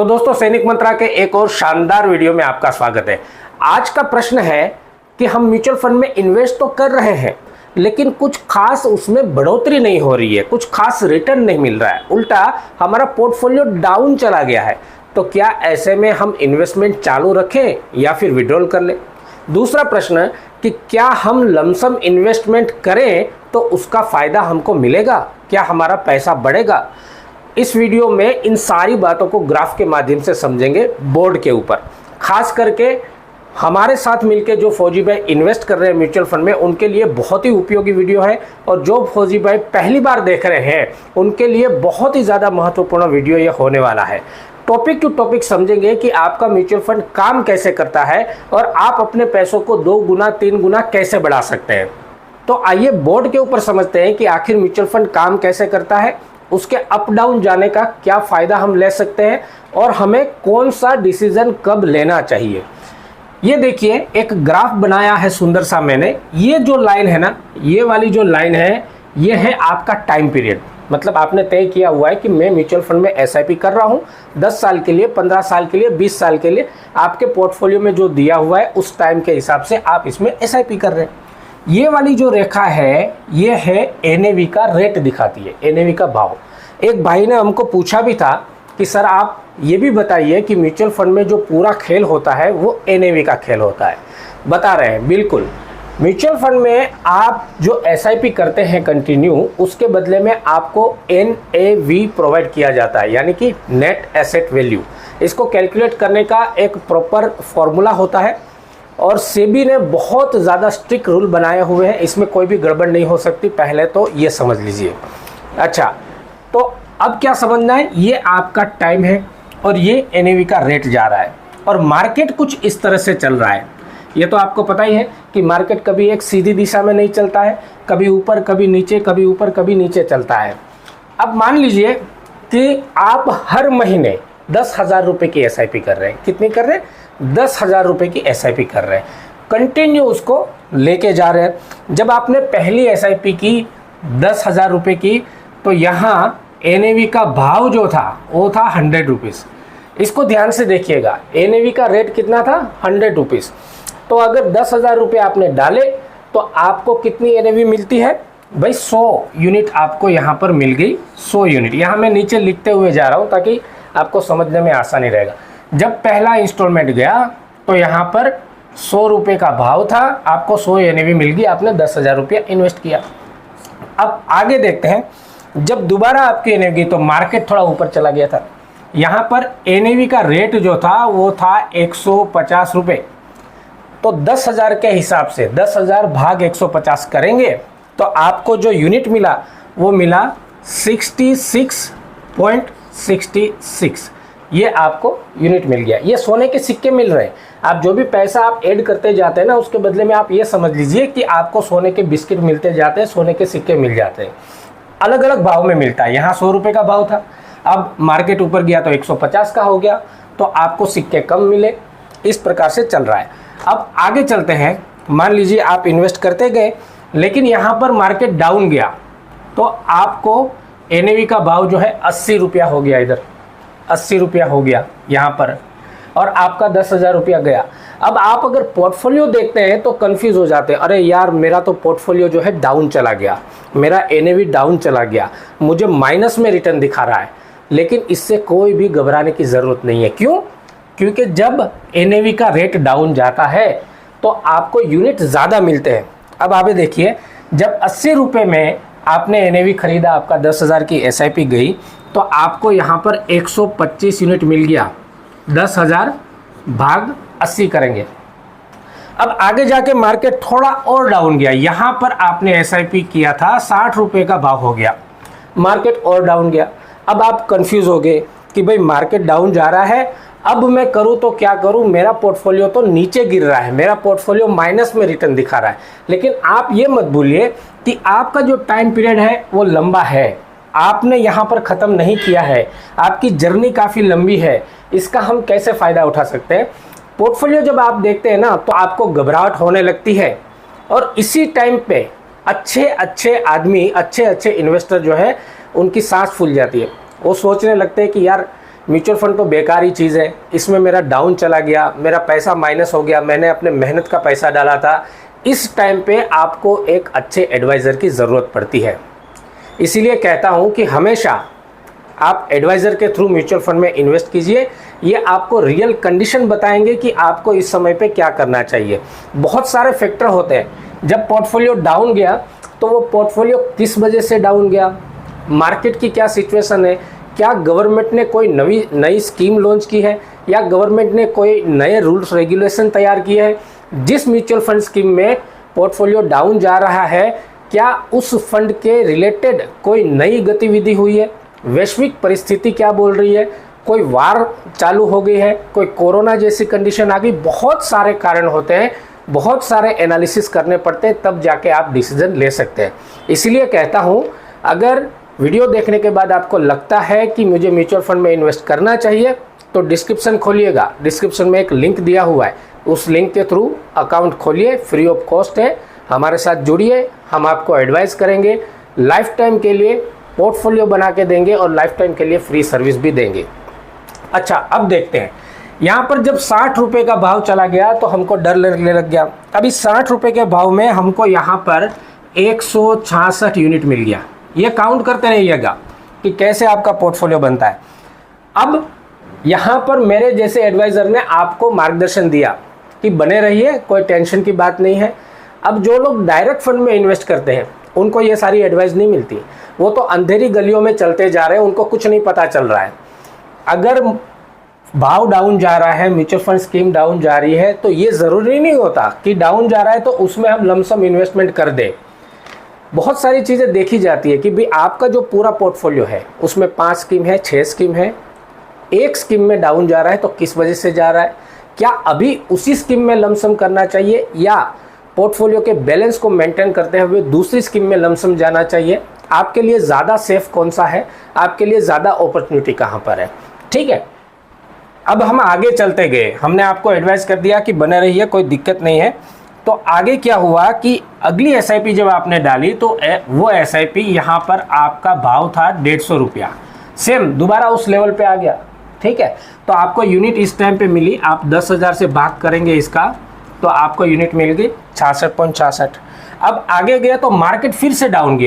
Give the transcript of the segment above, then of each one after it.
तो दोस्तों, सैनिक मंत्रा के एक और शानदार वीडियो में आपका स्वागत है। आज का प्रश्न है कि हम म्यूचुअल फंड में इन्वेस्ट तो कर रहे हैं, लेकिन कुछ खास उसमें बढ़ोतरी नहीं हो रही है, कुछ खास रिटर्न नहीं मिल रहा है, उल्टा हमारा पोर्टफोलियो डाउन चला गया है। तो क्या ऐसे में हम इन्वेस्टमेंट चालू रखें या फिर विड्रॉल कर लें? दूसरा प्रश्न कि क्या हम लमसम इन्वेस्टमेंट करें तो उसका फ़ायदा हमको मिलेगा, क्या हमारा पैसा बढ़ेगा? इस वीडियो में इन सारी बातों को ग्राफ के माध्यम से समझेंगे बोर्ड के ऊपर। खास करके हमारे साथ मिलके जो फौजी भाई इन्वेस्ट कर रहे हैं म्यूचुअल फंड में, उनके लिए बहुत ही उपयोगी वीडियो है, और जो फौजी भाई पहली बार देख रहे हैं उनके लिए बहुत ही ज़्यादा महत्वपूर्ण वीडियो ये होने वाला है। टॉपिक टू टॉपिक समझेंगे कि आपका म्यूचुअल फंड काम कैसे करता है और आप अपने पैसों को 2 गुना 3 गुना कैसे बढ़ा सकते हैं। तो आइए बोर्ड के ऊपर समझते हैं कि आखिर म्यूचुअल फंड काम कैसे करता है, उसके अप डाउन जाने का क्या फ़ायदा हम ले सकते हैं और हमें कौन सा डिसीजन कब लेना चाहिए। ये देखिए, एक ग्राफ बनाया है सुंदर सा मैंने। ये जो लाइन है ना, ये वाली जो लाइन है, ये है आपका टाइम पीरियड। मतलब आपने तय किया हुआ है कि मैं म्यूचुअल फंड में एसआईपी कर रहा हूँ 10 साल के लिए, 15 साल के लिए, 20 साल के लिए। आपके पोर्टफोलियो में जो दिया हुआ है उस टाइम के हिसाब से आप इसमें एसआईपी कर रहे हैं। ये वाली जो रेखा है, ये है एनएवी का रेट दिखाती है, एनएवी का भाव। एक भाई ने हमको पूछा भी था कि सर आप ये भी बताइए कि म्यूचुअल फंड में जो पूरा खेल होता है वो एनएवी का खेल होता है। बता रहे हैं, बिल्कुल। म्यूचुअल फंड में आप जो एसआईपी करते हैं कंटिन्यू, उसके बदले में आपको एनएवी प्रोवाइड किया जाता है, यानी कि नेट एसेट वैल्यू। इसको कैलकुलेट करने का एक प्रॉपर फॉर्मूला होता है और सेबी ने बहुत ज़्यादा स्ट्रिक्ट रूल बनाए हुए हैं, इसमें कोई भी गड़बड़ नहीं हो सकती। पहले तो ये समझ लीजिए। अच्छा, तो अब क्या समझना है, ये आपका टाइम है और ये एनएवी का रेट जा रहा है और मार्केट कुछ इस तरह से चल रहा है। ये तो आपको पता ही है कि मार्केट कभी एक सीधी दिशा में नहीं चलता है, कभी ऊपर कभी नीचे, कभी ऊपर कभी नीचे चलता है। अब मान लीजिए कि आप हर महीने 10,000 रुपये की एसआईपी कर रहे हैं। कितनी कर रहे हैं? 10,000 रुपये की एसआईपी कर रहे हैं, कंटिन्यू उसको लेके जा रहे हैं। जब आपने पहली एसआईपी की 10,000 रुपये की, तो यहाँ एनएवी का भाव जो था वो था 100 रुपीज़। इसको ध्यान से देखिएगा, एनएवी का रेट कितना था? 100 रुपीज़। तो अगर 10,000 रुपये आपने डाले तो आपको कितनी एनएवी मिलती है भाई? 100 यूनिट आपको यहाँ पर मिल गई। 100 यूनिट यहाँ मैं नीचे लिखते हुए जा रहा हूँ ताकि आपको समझने में आसानी रहेगा। जब पहला इंस्टॉलमेंट गया तो यहाँ पर 100 रुपये का भाव था, आपको 100 एनएवी मिल गई, आपने 10,000 रुपया इन्वेस्ट किया। अब आगे देखते हैं, जब दोबारा आपकी एनएवी, तो मार्केट थोड़ा ऊपर चला गया था। यहाँ पर एनएवी का रेट जो था वो था 150 रुपये। तो 10,000 के हिसाब से 10,000 भाग 150 करेंगे तो आपको जो यूनिट मिला वो मिला 66.66। ये आपको यूनिट मिल गया। ये सोने के सिक्के मिल रहे हैं। आप जो भी पैसा आप ऐड करते जाते हैं ना, उसके बदले में आप ये समझ लीजिए कि आपको सोने के बिस्किट मिलते जाते हैं, सोने के सिक्के मिल जाते हैं। अलग अलग भाव में मिलता है। यहाँ 100 रुपये का भाव था, अब मार्केट ऊपर गया तो 150 का हो गया, तो आपको सिक्के कम मिले। इस प्रकार से चल रहा है। अब आगे चलते हैं। मान लीजिए आप इन्वेस्ट करते गए, लेकिन यहाँ पर मार्केट डाउन गया तो आपको एनएवी का भाव जो है 80 रुपया हो गया, इधर 80 रुपया हो गया यहाँ पर, और आपका 10,000 रुपया गया। अब आप अगर पोर्टफोलियो देखते हैं तो कंफ्यूज हो जाते हैं, अरे यार मेरा तो पोर्टफोलियो जो है डाउन चला गया, मेरा एनएवी डाउन चला गया, मुझे माइनस में रिटर्न दिखा रहा है। लेकिन इससे कोई भी घबराने की ज़रूरत नहीं है। क्यों? क्योंकि जब एनएवी का रेट डाउन जाता है तो आपको यूनिट ज़्यादा मिलते हैं। अब आप देखिए, जब 80 रुपये में आपने एनएवी खरीदा, आपका 10,000 की एसआईपी गई, तो आपको यहाँ पर 125 यूनिट मिल गया। 10,000 भाग 80 करेंगे। अब आगे जाके मार्केट थोड़ा और डाउन गया। यहाँ पर आपने एसआईपी किया था, 60 रुपये का भाव हो गया, मार्केट और डाउन गया। अब आप कंफ्यूज हो गए कि भाई मार्केट डाउन जा रहा है, अब मैं करूँ तो क्या करूँ, मेरा पोर्टफोलियो तो नीचे गिर रहा है, मेरा पोर्टफोलियो माइनस में रिटर्न दिखा रहा है। लेकिन आप ये मत भूलिए कि आपका जो टाइम पीरियड है वो लंबा है, आपने यहाँ पर ख़त्म नहीं किया है, आपकी जर्नी काफ़ी लंबी है। इसका हम कैसे फ़ायदा उठा सकते हैं? पोर्टफोलियो जब आप देखते हैं ना, तो आपको घबराहट होने लगती है, और इसी टाइम पे अच्छे अच्छे आदमी, अच्छे अच्छे इन्वेस्टर जो है, उनकी सांस फूल जाती है। वो सोचने लगते हैं कि यार म्यूचुअल फंड तो बेकार ही चीज़ है, इसमें मेरा डाउन चला गया, मेरा पैसा माइनस हो गया, मैंने अपने मेहनत का पैसा डाला था, इस टाइम पे आपको एक अच्छे एडवाइज़र की ज़रूरत पड़ती है। इसीलिए कहता हूँ कि हमेशा आप एडवाइज़र के थ्रू म्यूचुअल फंड में इन्वेस्ट कीजिए। ये आपको रियल कंडीशन बताएंगे कि आपको इस समय पे क्या करना चाहिए। बहुत सारे फैक्टर होते हैं, जब पोर्टफोलियो डाउन गया तो वो पोर्टफोलियो किस वजह से डाउन गया, मार्केट की क्या सिचुएशन है, क्या गवर्नमेंट ने कोई नई स्कीम लॉन्च की है या गवर्नमेंट ने कोई नए रूल्स रेगुलेशन तैयार किए हैं। जिस म्यूचुअल फंड स्कीम में पोर्टफोलियो डाउन जा रहा है, क्या उस फंड के रिलेटेड कोई नई गतिविधि हुई है, वैश्विक परिस्थिति क्या बोल रही है, कोई वार चालू हो गई है, कोई कोरोना जैसी कंडीशन आ गई। बहुत सारे कारण होते हैं, बहुत सारे एनालिसिस करने पड़ते हैं, तब जाके आप डिसीजन ले सकते हैं। इसलिए कहता हूँ, अगर वीडियो देखने के बाद आपको लगता है कि मुझे म्यूचुअल फंड में इन्वेस्ट करना चाहिए तो डिस्क्रिप्शन खोलिएगा, डिस्क्रिप्शन में एक लिंक दिया हुआ है, उस लिंक के थ्रू अकाउंट खोलिए, फ्री ऑफ कॉस्ट है, हमारे साथ जुड़िए, हम आपको एडवाइस करेंगे, लाइफ टाइम के लिए पोर्टफोलियो बना के देंगे और लाइफ टाइम के लिए फ्री सर्विस भी देंगे। अच्छा, अब देखते हैं, यहाँ पर जब 60 रुपये का भाव चला गया तो हमको डर लगने लग गया। अभी 60 रुपये के भाव में हमको यहाँ पर 166 यूनिट मिल गया। ये काउंट करते रहिएगा कि कैसे आपका पोर्टफोलियो बनता है। अब यहाँ पर मेरे जैसे एडवाइज़र ने आपको मार्गदर्शन दिया कि बने रहिए, कोई टेंशन की बात नहीं है। अब जो लोग डायरेक्ट फंड में इन्वेस्ट करते हैं उनको ये सारी एडवाइस नहीं मिलती, वो तो अंधेरी गलियों में चलते जा रहे हैं, उनको कुछ नहीं पता चल रहा है। अगर भाव डाउन जा रहा है, म्यूचुअल फंड स्कीम डाउन जा रही है, तो ये ज़रूरी नहीं होता कि डाउन जा रहा है तो उसमें हम लमसम इन्वेस्टमेंट कर दें। बहुत सारी चीज़ें देखी जाती है कि भाई आपका जो पूरा पोर्टफोलियो है उसमें 5 स्कीम है, 6 स्कीम है, एक स्कीम में डाउन जा रहा है तो किस वजह से जा रहा है, क्या अभी उसी स्कीम में लमसम करना चाहिए या पोर्टफोलियो के बैलेंस को मेंटेन करते हुए दूसरी स्कीम में लमसम जाना चाहिए, आपके लिए ज़्यादा सेफ कौन सा है, आपके लिए ज़्यादा अपॉर्चुनिटी कहाँ पर है। ठीक है, अब हम आगे चलते गए, हमने आपको एडवाइस कर दिया कि बने रहिए, कोई दिक्कत नहीं है। तो आगे क्या हुआ कि अगली एसआईपी जब आपने डाली तो वो एसआईपी यहाँ पर आपका भाव था 150 रुपया, सेम दोबारा उस लेवल पे आ गया। ठीक है, तो आपको यूनिट इस टाइम पे मिली, आप 10,000 से भाग करेंगे इसका तो आपको यूनिट मिल गई 66.66। अब आगे गया तो मार्केट फिर से डाउन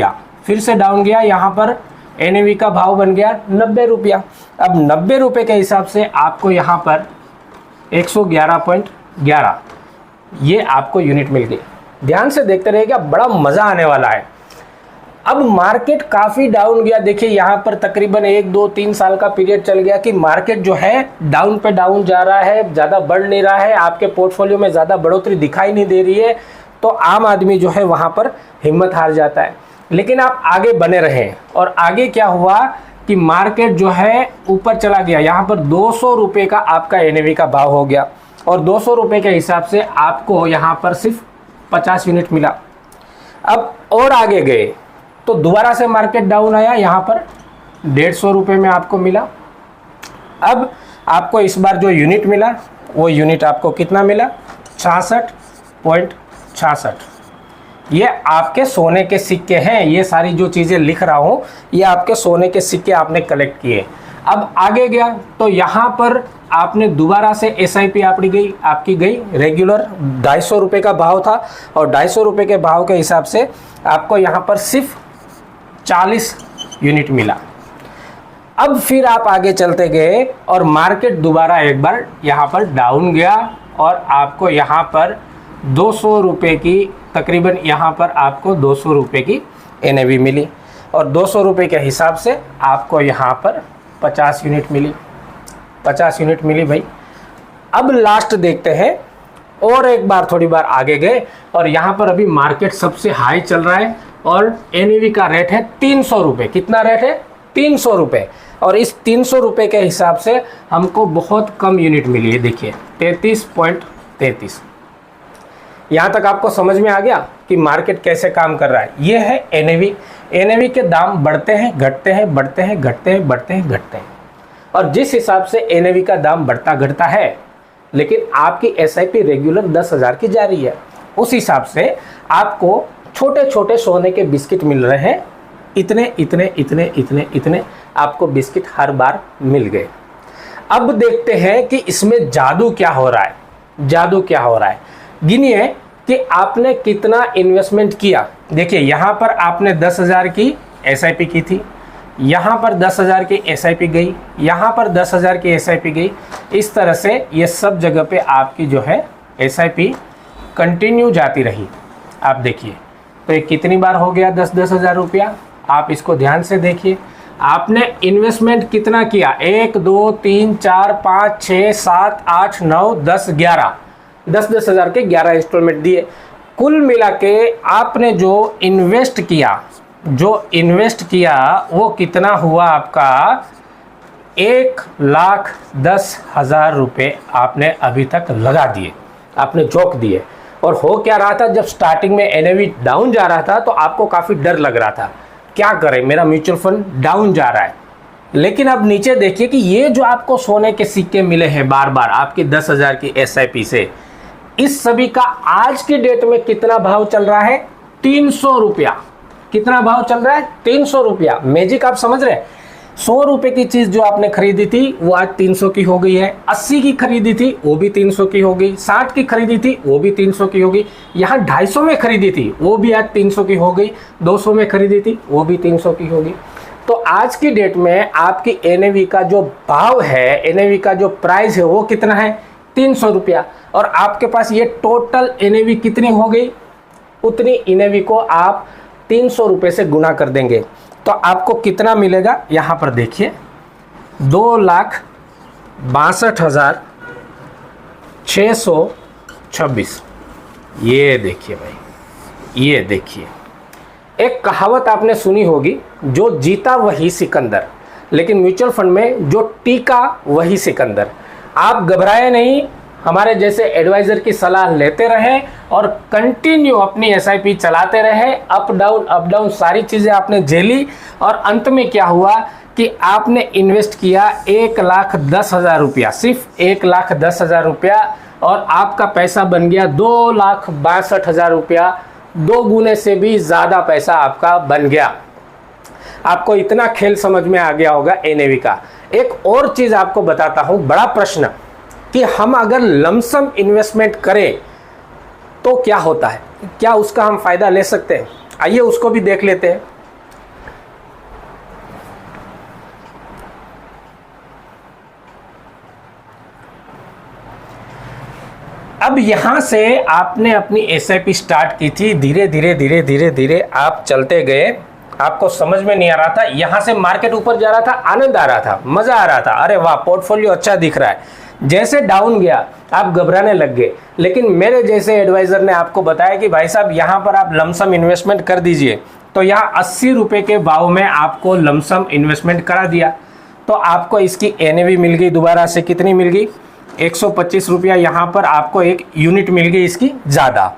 गया, यहाँ पर एनएवी का भाव बन गया 90 रुपया। अब 90 रुपये के हिसाब से आपको यहाँ पर 111.11 ये आपको यूनिट मिल गई। ध्यान से देखते रहिएगा, बड़ा मज़ा आने वाला है। अब मार्केट काफ़ी डाउन गया, देखिए यहाँ पर तकरीबन 1, 2, 3 साल का पीरियड चल गया कि मार्केट जो है डाउन पे डाउन जा रहा है, ज़्यादा बढ़ नहीं रहा है, आपके पोर्टफोलियो में ज़्यादा बढ़ोतरी दिखाई नहीं दे रही है, तो आम आदमी जो है वहाँ पर हिम्मत हार जाता है। लेकिन आप आगे बने रहें और आगे क्या हुआ कि मार्केट जो है ऊपर चला गया, यहाँ पर 200 रुपये का आपका एनएवी का भाव हो गया और 200 रुपये के हिसाब से आपको यहाँ पर सिर्फ 50 यूनिट मिला। अब और आगे गए तो दोबारा से मार्केट डाउन आया, यहाँ पर 150 रुपये में आपको मिला। अब आपको इस बार जो यूनिट मिला वो यूनिट आपको कितना मिला, 66.66। ये आपके सोने के सिक्के हैं, ये सारी जो चीज़ें लिख रहा हूँ ये आपके सोने के सिक्के आपने कलेक्ट किए। अब आगे गया तो यहाँ पर आपने दोबारा से एसआईपी आपकी गई रेगुलर 250 रुपये का भाव था और 250 रुपये के भाव के हिसाब से आपको यहाँ पर सिर्फ 40 यूनिट मिला। अब फिर आप आगे चलते गए और मार्केट दोबारा एक बार यहाँ पर डाउन गया और आपको यहाँ पर 200 रुपये की तकरीबन यहाँ पर आपको 200 रुपये की एनएवी मिली और 200 रुपये के हिसाब से आपको यहाँ पर 50 यूनिट मिली, 50 यूनिट मिली भाई। अब लास्ट देखते हैं और एक बार थोड़ी बार आगे गए और यहाँ पर अभी मार्केट सबसे हाई चल रहा है और एनएवी का रेट है 300 रुपये। कितना रेट है, 300 रुपये। और इस 300 रुपये के हिसाब से हमको बहुत कम यूनिट मिली है, देखिए 33.33। यहाँ तक आपको समझ में आ गया कि मार्केट कैसे काम कर रहा है। ये है एनएवी। एनएवी के दाम बढ़ते हैं घटते हैं, बढ़ते हैं घटते हैं, बढ़ते हैं घटते हैं। और जिस हिसाब से एनएवी का दाम बढ़ता घटता है, लेकिन आपकी एसआईपी रेगुलर 10,000 की जा रही है, उस हिसाब से आपको छोटे छोटे सोने के बिस्किट मिल रहे हैं। इतने इतने इतने इतने इतने आपको बिस्किट हर बार मिल गए। अब देखते हैं कि इसमें जादू क्या हो रहा है। जादू क्या हो रहा है, गिनिए कि आपने कितना इन्वेस्टमेंट किया। देखिए यहाँ पर आपने 10,000 की SIP की थी, यहाँ पर 10,000 की SIP गई, यहाँ पर 10,000 की SIP गई। इस तरह से ये सब जगह पे आपकी जो है SIP कंटिन्यू जाती रही। आप देखिए तो ये कितनी बार हो गया 10-10 हज़ार रुपया। आप इसको ध्यान से देखिए, आपने इन्वेस्टमेंट कितना किया, 1 2 3 4 5 6 7 8 9 10 11, 10-10 हज़ार के 11 इंस्टॉलमेंट दिए। कुल मिला के आपने जो इन्वेस्ट किया वो कितना हुआ आपका, 1,10,000 रुपये आपने अभी तक लगा दिए, आपने झोंक दिए। और हो क्या रहा था, जब स्टार्टिंग में NAV डाउन जा रहा था तो आपको काफ़ी डर लग रहा था, क्या करें मेरा म्यूचुअल फंड डाउन जा रहा है। लेकिन अब नीचे देखिए कि ये जो आपको सोने के सिक्के मिले हैं बार बार आपकी 10,000 की SIP से, इस सभी का आज की डेट में कितना भाव चल रहा है, 300 रुपया। कितना भाव चल रहा है, 300 रुपया। मैजिक आप समझ रहे हैं, 100 रुपए की चीज जो आपने खरीदी थी वो आज 300 की हो गई है, 80 की खरीदी थी वो भी 300 की हो गई, 60 की खरीदी थी वो भी 300 की हो गई, यहाँ 250 में खरीदी थी वो भी आज 300 की हो गई, 200 में खरीदी थी वो भी 300 की होगी। तो आज की डेट में आपकी NAV का जो भाव है, NAV का जो प्राइस है वो कितना है, 300 रुपया। और आपके पास ये टोटल NAV कितनी हो गई, उतनी NAV को आप 300 रुपये से गुना कर देंगे तो आपको कितना मिलेगा, यहाँ पर देखिए 2,62,626। ये देखिए भाई, ये देखिए, एक कहावत आपने सुनी होगी, जो जीता वही सिकंदर, लेकिन म्यूचुअल फंड में जो टीका वही सिकंदर। आप घबराए नहीं, हमारे जैसे एडवाइज़र की सलाह लेते रहे और कंटिन्यू अपनी SIP चलाते रहे। अप डाउन सारी चीज़ें आपने झेली और अंत में क्या हुआ कि आपने इन्वेस्ट किया 1,10,000 रुपया, सिर्फ 1,10,000 रुपया, और आपका पैसा बन गया 2,62,000 रुपया। 2 गुने से भी ज़्यादा पैसा आपका बन गया। आपको इतना खेल समझ में आ गया होगा NAV का। एक और चीज़ आपको बताता हूँ, बड़ा प्रश्न, कि हम अगर लमसम इन्वेस्टमेंट करें तो क्या होता है, क्या उसका हम फायदा ले सकते हैं। आइए उसको भी देख लेते हैं। अब यहां से आपने अपनी SIP स्टार्ट की थी, धीरे धीरे आप चलते गए, आपको समझ में नहीं आ रहा था, यहां से मार्केट ऊपर जा रहा था, आनंद आ रहा था, मजा आ रहा था, अरे वाह पोर्टफोलियो अच्छा दिख रहा है। जैसे डाउन गया आप घबराने लग गए, लेकिन मेरे जैसे एडवाइज़र ने आपको बताया कि भाई साहब यहाँ पर आप लमसम इन्वेस्टमेंट कर दीजिए, तो यहाँ 80 रुपये के भाव में आपको लमसम इन्वेस्टमेंट करा दिया, तो आपको इसकी NAV मिल गई, दोबारा से कितनी मिल गई, 125 रुपया। यहाँ पर आपको एक यूनिट मिल गई इसकी ज़्यादा।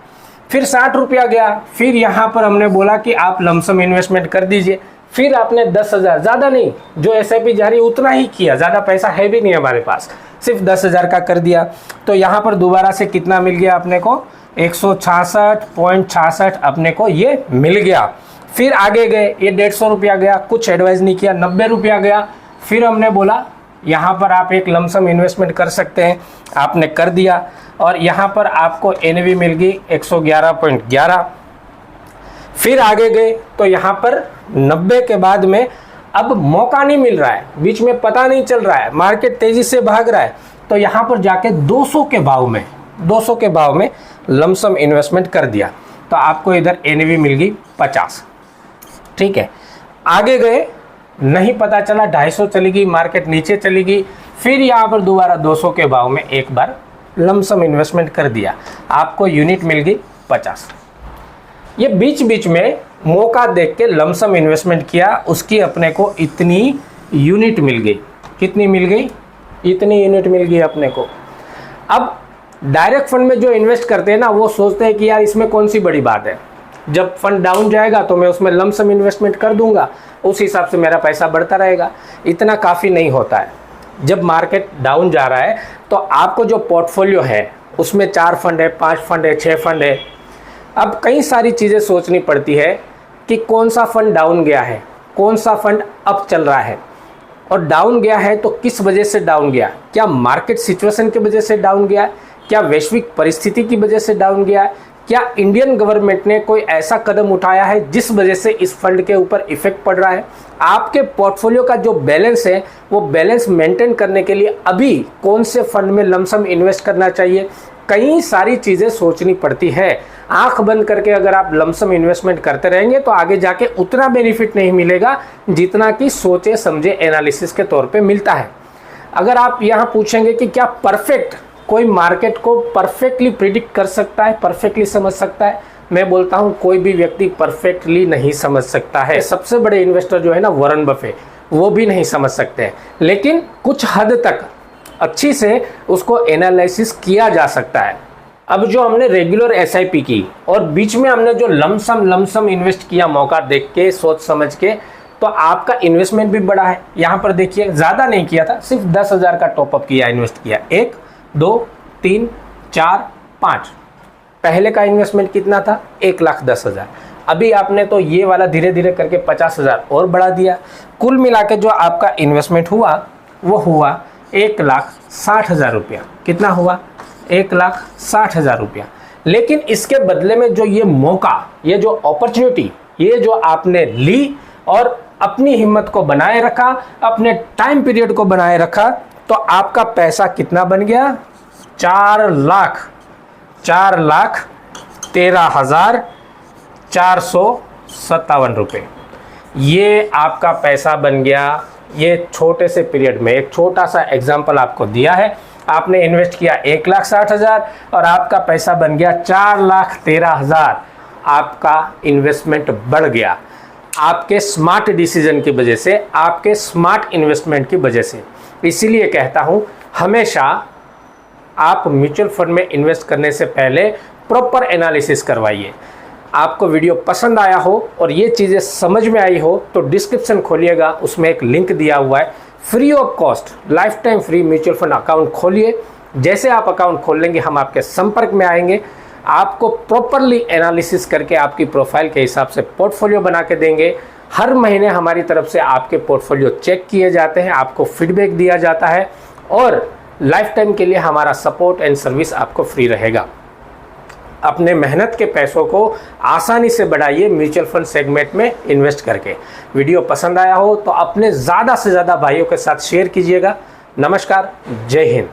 फिर 60 रुपया गया, फिर यहाँ पर हमने बोला कि आप लमसम इन्वेस्टमेंट कर दीजिए, फिर आपने 10,000, ज़्यादा नहीं, जो SIP जारी उतना ही किया, ज़्यादा पैसा है भी नहीं हमारे पास, सिर्फ 10,000 का कर दिया। तो यहाँ पर दोबारा से कितना मिल गया अपने को, 166.66 अपने को ये मिल गया। फिर आगे गए, ये 150 रुपया गया, कुछ एडवाइस नहीं किया, 90 रुपया गया। फिर हमने बोला यहाँ पर आप एक लमसम इन्वेस्टमेंट कर सकते हैं, आपने कर दिया, और यहाँ पर आपको NAV मिल गई 111.11। फिर आगे गए तो यहाँ पर 90 के बाद में अब मौका नहीं मिल रहा है, बीच में पता नहीं चल रहा है, मार्केट तेजी से भाग रहा है, तो यहाँ पर जाके 200 के भाव में लमसम इन्वेस्टमेंट कर दिया, तो आपको इधर NAV मिल गई 50। ठीक है, आगे गए, नहीं पता चला, 250 चली गई, मार्केट नीचे चली गई, फिर यहाँ पर दोबारा 200 के भाव में एक बार लमसम इन्वेस्टमेंट कर दिया, आपको यूनिट मिल गई 50। ये बीच में मौका देख के लमसम इन्वेस्टमेंट किया, उसकी अपने को इतनी यूनिट मिल गई। कितनी मिल गई, इतनी यूनिट मिल गई अपने को। अब डायरेक्ट फंड में जो इन्वेस्ट करते हैं ना, वो सोचते हैं कि यार इसमें कौन सी बड़ी बात है, जब फंड डाउन जाएगा तो मैं उसमें लमसम इन्वेस्टमेंट कर दूंगा, उस हिसाब से मेरा पैसा बढ़ता रहेगा। इतना काफ़ी नहीं होता है। जब मार्केट डाउन जा रहा है तो आपको जो पोर्टफोलियो है उसमें 4 फंड है, 5 फंड है, 6 फंड है। अब कई सारी चीज़ें सोचनी पड़ती है कि कौन सा फंड डाउन गया है, कौन सा फंड अप चल रहा है। और डाउन गया है तो किस वजह से डाउन गया? क्या मार्केट सिचुएशन की वजह से डाउन गया? क्या वैश्विक परिस्थिति की वजह से डाउन गया? क्या इंडियन गवर्नमेंट ने कोई ऐसा कदम उठाया है जिस वजह से इस फंड के ऊपर इफेक्ट पड़ रहा है? आपके पोर्टफोलियो का जो बैलेंस है वो बैलेंस मेंटेन करने के लिए अभी कौन से फंड में लमसम इन्वेस्ट करना चाहिए? कई सारी चीज़ें सोचनी पड़ती है। आंख बंद करके अगर आप लमसम इन्वेस्टमेंट करते रहेंगे तो आगे जाके उतना बेनिफिट नहीं मिलेगा जितना कि सोचे समझे एनालिसिस के तौर पे मिलता है। अगर आप यहाँ पूछेंगे कि क्या परफेक्ट कोई मार्केट को परफेक्टली प्रिडिक्ट कर सकता है, परफेक्टली समझ सकता है? मैं बोलता हूँ कोई भी व्यक्ति परफेक्टली नहीं समझ सकता है। सबसे बड़े इन्वेस्टर जो है ना वॉरेन बफेट, वो भी नहीं समझ सकते हैं, लेकिन कुछ हद तक अच्छी से उसको एनालिसिस किया जा सकता है। अब जो हमने रेगुलर एसआईपी की और बीच में हमने जो लमसम इन्वेस्ट किया मौका देख के सोच समझ के, तो आपका इन्वेस्टमेंट भी बड़ा है। यहाँ पर देखिए ज़्यादा नहीं किया था, सिर्फ 10,000 का टॉपअप किया, इन्वेस्ट किया। 1 2 3 4 5। पहले का इन्वेस्टमेंट कितना था? 1,10,000। अभी आपने तो ये वाला धीरे धीरे करके 50,000 और बढ़ा दिया। कुल मिला के जो आपका इन्वेस्टमेंट हुआ वो हुआ 1,60,000 रुपया। कितना हुआ? 1,60,000 रुपया। लेकिन इसके बदले में जो ये मौका, ये जो अपॉर्चुनिटी, ये जो आपने ली और अपनी हिम्मत को बनाए रखा, अपने टाइम पीरियड को बनाए रखा, तो आपका पैसा कितना बन गया? 4,13,457 रुपये। ये आपका पैसा बन गया। ये छोटे से पीरियड में एक छोटा सा एग्जांपल आपको दिया है। आपने इन्वेस्ट किया 1,60,000 और आपका पैसा बन गया 4,13,000। आपका इन्वेस्टमेंट बढ़ गया आपके स्मार्ट डिसीजन की वजह से, आपके स्मार्ट इन्वेस्टमेंट की वजह से। इसीलिए कहता हूँ हमेशा आप म्यूचुअल फंड में इन्वेस्ट करने से पहले प्रॉपर एनालिसिस करवाइए। आपको वीडियो पसंद आया हो और ये चीज़ें समझ में आई हो तो डिस्क्रिप्शन खोलिएगा, उसमें एक लिंक दिया हुआ है, free of cost life time free mutual fund account खोलिए। जैसे आप अकाउंट खोल लेंगे हम आपके संपर्क में आएंगे, आपको प्रॉपरली एनालिसिस करके आपकी प्रोफाइल के हिसाब से पोर्टफोलियो बना के देंगे। हर महीने हमारी तरफ से आपके पोर्टफोलियो चेक किए जाते हैं, आपको फीडबैक दिया जाता है और लाइफ टाइम के लिए हमारा सपोर्ट एंड सर्विस आपको फ्री रहेगा। अपने मेहनत के पैसों को आसानी से बढ़ाइए म्यूचुअल फंड सेगमेंट में इन्वेस्ट करके। वीडियो पसंद आया हो तो अपने ज़्यादा से ज़्यादा भाइयों के साथ शेयर कीजिएगा। नमस्कार, जय हिंद।